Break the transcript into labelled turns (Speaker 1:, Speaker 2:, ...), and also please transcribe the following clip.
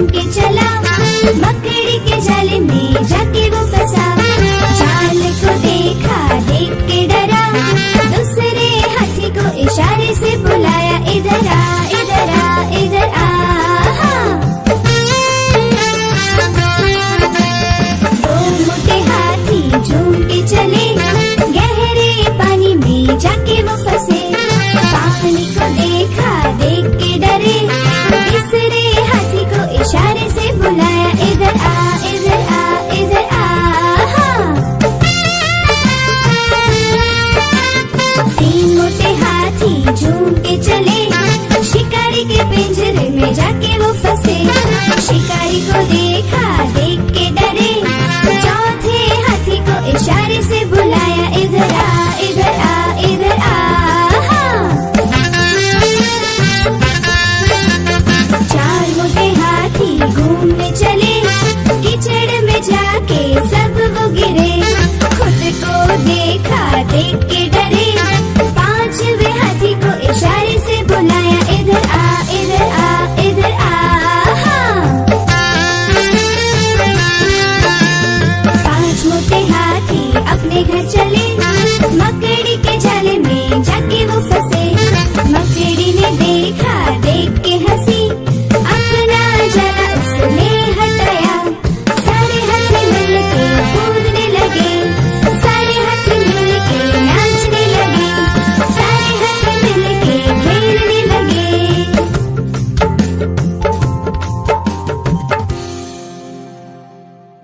Speaker 1: झूम के चला, मकड़ी के जाल में जाके वो फंसा। जाल को देखा, देख के डरा, दूसरे हाथी को इशारे से बुलाया, इधर आ, इधर आ, इधर आ। दो मोटे हाथी झूम के चले, गहरे पानी में जाके वो फंसे। पानी को देखा, देख के डरे, तीसरे हाथी को इशारे से बुलाया, इधर आ, इधर आ, इधर आ। तीन मोटे हाथी झूम के चले, शिकारी के पिंजरे में जाके वो फंसे। शिकारी को देखा, देख के डरे, चौथे हाथी को इशारे से